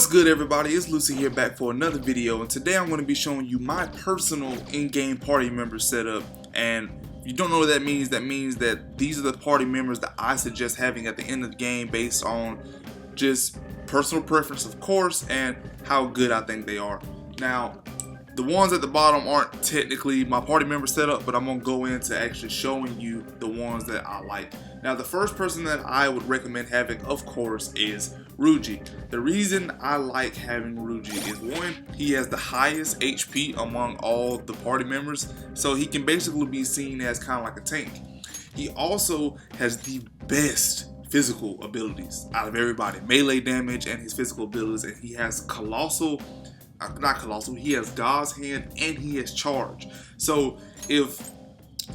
What's good, everybody? It's Lucy here, back for another video, and today I'm going to be showing you my personal in-game party member setup. And if you don't know what that means that these are the party members that I suggest having at the end of the game based on just personal preference, of course, and how good I think they are. Now, the ones at the bottom aren't technically my party member setup, but I'm going to go into actually showing you the ones that I like. Now, the first person that I would recommend having, of course, is Ruiji. The reason I like having Ruiji is, one, he has the highest HP among all the party members, so he can basically be seen as kind of like a tank. He also has the best physical abilities out of everybody, melee damage and his physical abilities, and he has he has God's hand and he has charge. So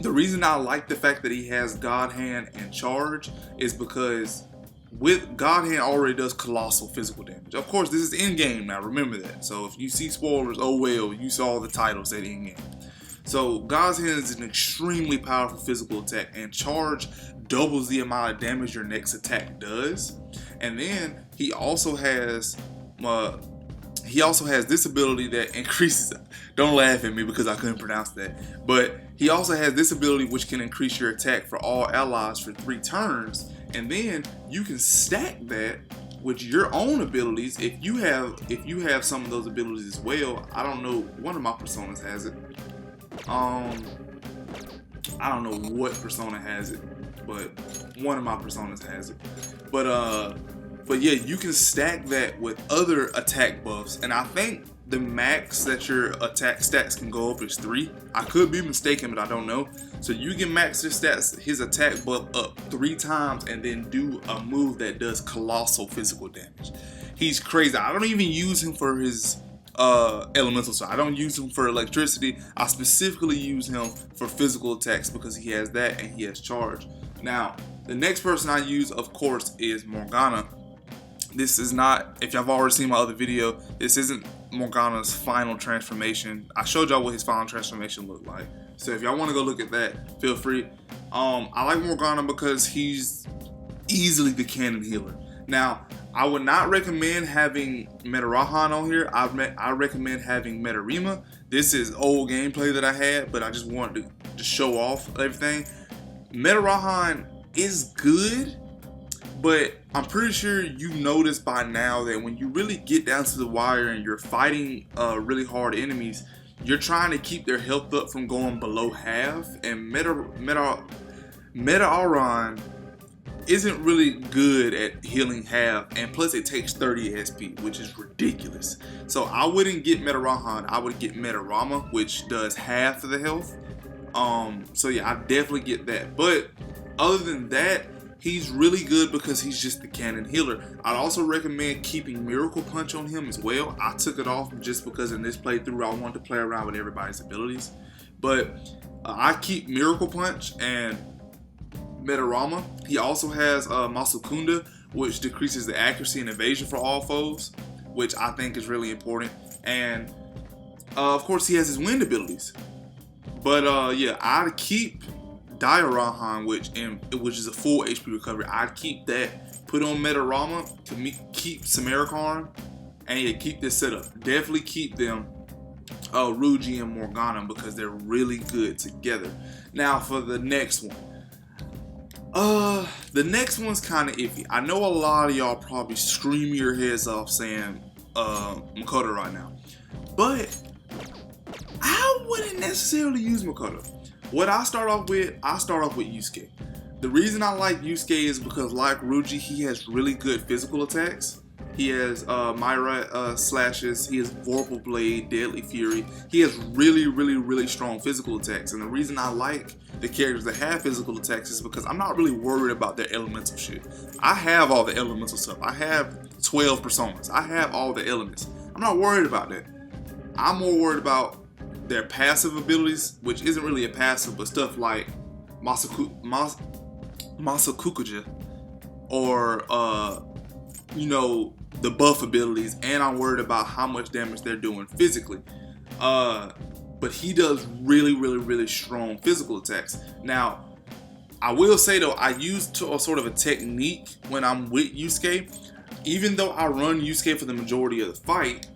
the reason I like the fact that he has God hand and charge is because with God hand already does colossal physical damage. Of course, this is in game now, remember that. So if you see spoilers, oh well, you saw the title said in game. So God's hand is an extremely powerful physical attack, and charge doubles the amount of damage your next attack does. And then he also has this ability that increases, don't laugh at me because I couldn't pronounce that, but he also has this ability which can increase your attack for all allies for 3 turns, and then you can stack that with your own abilities if you have some of those abilities as well. I don't know, one of my personas has it. I don't know what persona has it, but one of my personas has it. But yeah, you can stack that with other attack buffs, and I think the max that your attack stats can go up is 3. I could be mistaken, but I don't know. So you can max his attack buff up 3 times and then do a move that does colossal physical damage. He's crazy. I don't even use him for his elemental side. I don't use him for electricity. I specifically use him for physical attacks because he has that and he has charge. Now, the next person I use, of course, is Morgana. This is not, if y'all have already seen my other video, this isn't Morgana's final transformation. I showed y'all what his final transformation looked like. So if y'all want to go look at that, feel free. I like Morgana because he's easily the cannon healer. Now, I would not recommend having Metarahan on here. I recommend having Metarima. This is old gameplay that I had, but I just wanted to show off everything. Metarahan is good, but I'm pretty sure you noticed by now that when you really get down to the wire and you're fighting really hard enemies, you're trying to keep their health up from going below half, and Metarahan isn't really good at healing half, and plus it takes 30 SP, which is ridiculous. So I wouldn't get Metarahan, I would get Metarama, which does half of the health. So yeah, I definitely get that. But other than that, he's really good because he's just the cannon healer. I'd also recommend keeping Miracle Punch on him as well. I took it off just because in this playthrough I wanted to play around with everybody's abilities. But I keep Miracle Punch and Metarama. He also has Masukunda, which decreases the accuracy and evasion for all foes, which I think is really important. And of course he has his wind abilities. But yeah, I'd keep Diarahan, which is a full HP recovery. I'd keep that, put on Metarama to keep Samarikarn, and yeah, keep this setup. Definitely keep them, Ruiji and Morgana, because they're really good together. Now for the next one. The next one's kind of iffy. I know a lot of y'all probably scream your heads off saying Makoto right now, but I wouldn't necessarily use Makoto. What I start off with Yusuke. The reason I like Yusuke is because, like Ruiji, he has really good physical attacks. He has Myra slashes, he has Vorpal Blade, Deadly Fury. He has really strong physical attacks. And the reason I like the characters that have physical attacks is because I'm not really worried about their elemental shit. I have all the elemental stuff. I have 12 personas. I have all the elements. I'm not worried about that. I'm more worried about their passive abilities, which isn't really a passive, but stuff like Masakukuja, or you know, the buff abilities, and I'm worried about how much damage they're doing physically. But he does really strong physical attacks. Now, I will say though, I use sort of a technique when I'm with Yusuke even though I run Yusuke for the majority of the fight,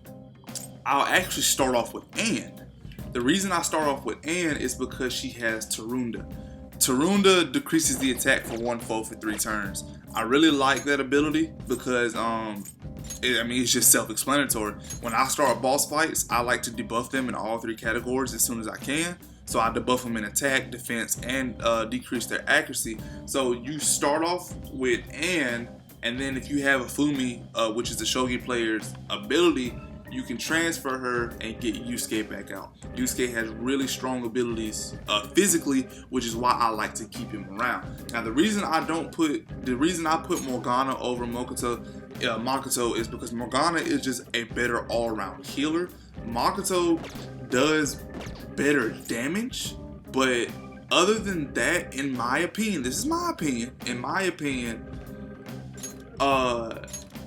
I'll actually start off with Anne. The reason I start off with Anne is because she has Tarunda. Tarunda decreases the attack for one foe for 3 turns. I really like that ability because it's just self-explanatory. When I start boss fights, I like to debuff them in all 3 categories as soon as I can. So I debuff them in attack, defense, and decrease their accuracy. So you start off with Anne, and then if you have a Fumi, which is the Shogi player's ability, you can transfer her and get Yusuke back out. Yusuke has really strong abilities physically, which is why I like to keep him around. Now the reason I put Morgana over Makoto is because Morgana is just a better all-around healer. Makoto does better damage, but other than that, in my opinion,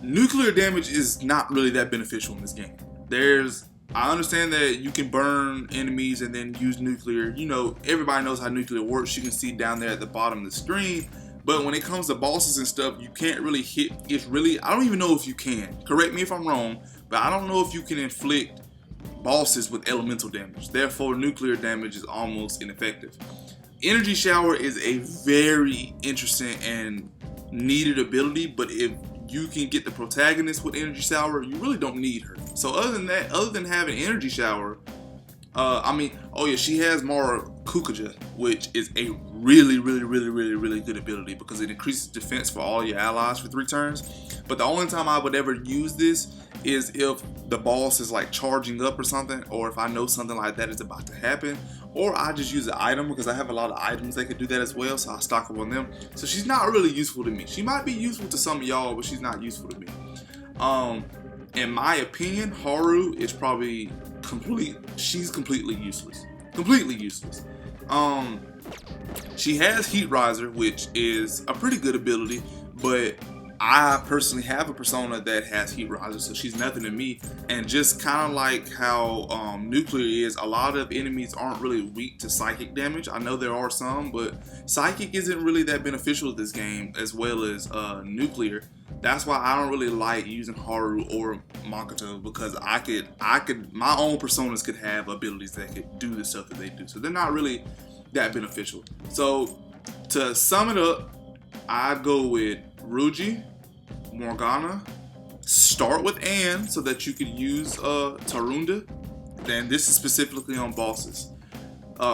nuclear damage is not really that beneficial in this game. I understand that you can burn enemies and then use nuclear. You know, everybody knows how nuclear works. You can see down there at the bottom of the screen. But when it comes to bosses and stuff, you can't really hit. I don't even know if you can. Correct me if I'm wrong, but I don't know if you can inflict bosses with elemental damage. Therefore, nuclear damage is almost ineffective. Energy Shower is a very interesting and needed ability, but if you can get the protagonist with Energy Shower, you really don't need her. So other than having Energy Shower, she has Mara Kukuja, which is a really good ability because it increases defense for all your allies for 3 turns. But the only time I would ever use this is if the boss is like charging up or something, or if I know something like that is about to happen, or I just use an item because I have a lot of items that could do that as well, so I stock up on them. So she's not really useful to me. She might be useful to some of y'all, but she's not useful to me. In my opinion, Haru is probably she's completely useless. She has Heat Riser, which is a pretty good ability, but I personally have a persona that has Heat Riser, so she's nothing to me. And just kind of like how nuclear is, a lot of enemies aren't really weak to psychic damage. I know there are some, but psychic isn't really that beneficial to this game as well as nuclear. That's why I don't really like using Haru or Makoto, because my own personas could have abilities that could do the stuff that they do. So they're not really that beneficial. So to sum it up, I go with Ruiji, Morgana, start with Anne so that you could use Tarunda. Then this is specifically on bosses.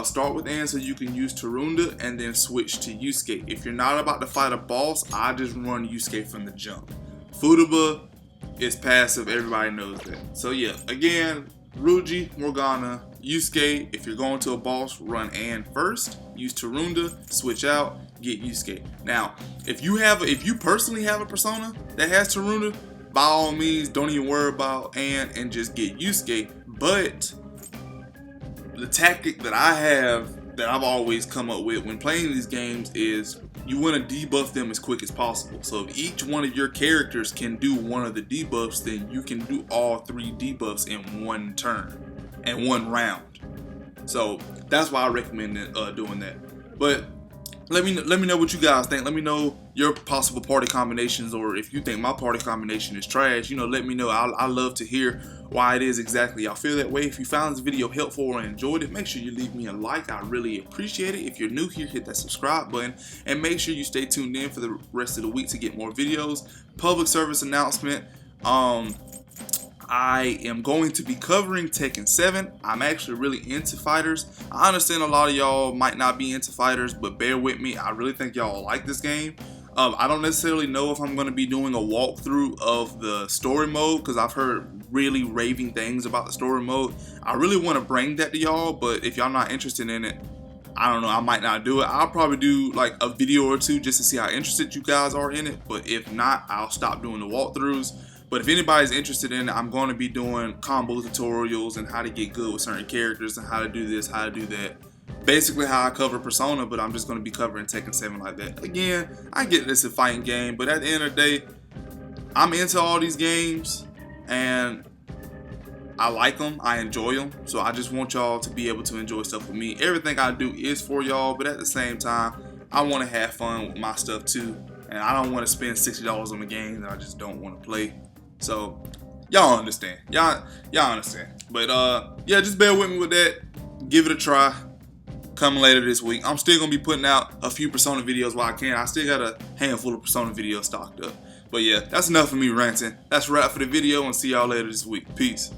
Start with Anne so you can use Tarunda and then switch to Yusuke. If you're not about to fight a boss, I just run Yusuke from the jump. Futaba is passive, everybody knows that. So yeah, again, Ruiji, Morgana, Yusuke. If you're going to a boss, run Anne first, use Tarunda, switch out, get Yusuke. Now, if you personally have a persona that has Tarunda, by all means, don't even worry about Anne and just get Yusuke. But the tactic that I have, that I've always come up with when playing these games, is you want to debuff them as quick as possible. So if each one of your characters can do one of the debuffs, then you can do all 3 debuffs in one turn and one round. So that's why I recommend doing that. But let me know what you guys think. Let me know your possible party combinations, or if you think my party combination is trash, let me know. I love to hear why it is exactly y'all feel that way. If you found this video helpful or enjoyed it, make sure you leave me a like. I really appreciate it. If you're new here, hit that subscribe button, and make sure you stay tuned in for the rest of the week to get more videos. Public service announcement. I am going to be covering Tekken 7. I'm actually really into fighters. I understand a lot of y'all might not be into fighters, but bear with me. I really think y'all like this game. I don't necessarily know if I'm going to be doing a walkthrough of the story mode, because I've heard really raving things about the story mode. I really want to bring that to y'all, but if y'all not interested in it, I don't know, I might not do it. I'll probably do like a video or 2 just to see how interested you guys are in it, but if not, I'll stop doing the walkthroughs. But if anybody's interested in it, I'm going to be doing combo tutorials and how to get good with certain characters and how to do this, how to do that. Basically how I cover Persona, but I'm just going to be covering Tekken 7 like that. Again, I get this a fighting game, but at the end of the day, I'm into all these games and I like them, I enjoy them. So I just want y'all to be able to enjoy stuff with me. Everything I do is for y'all, but at the same time, I want to have fun with my stuff too. and I don't want to spend $60 on a game that I just don't want to play. So y'all understand. Y'all understand. But yeah, just bear with me with that. Give it a try. Coming later this week. I'm still gonna be putting out a few Persona videos while I can. I still got a handful of Persona videos stocked up. But yeah, that's enough of me ranting. That's a wrap for the video, and see y'all later this week. Peace.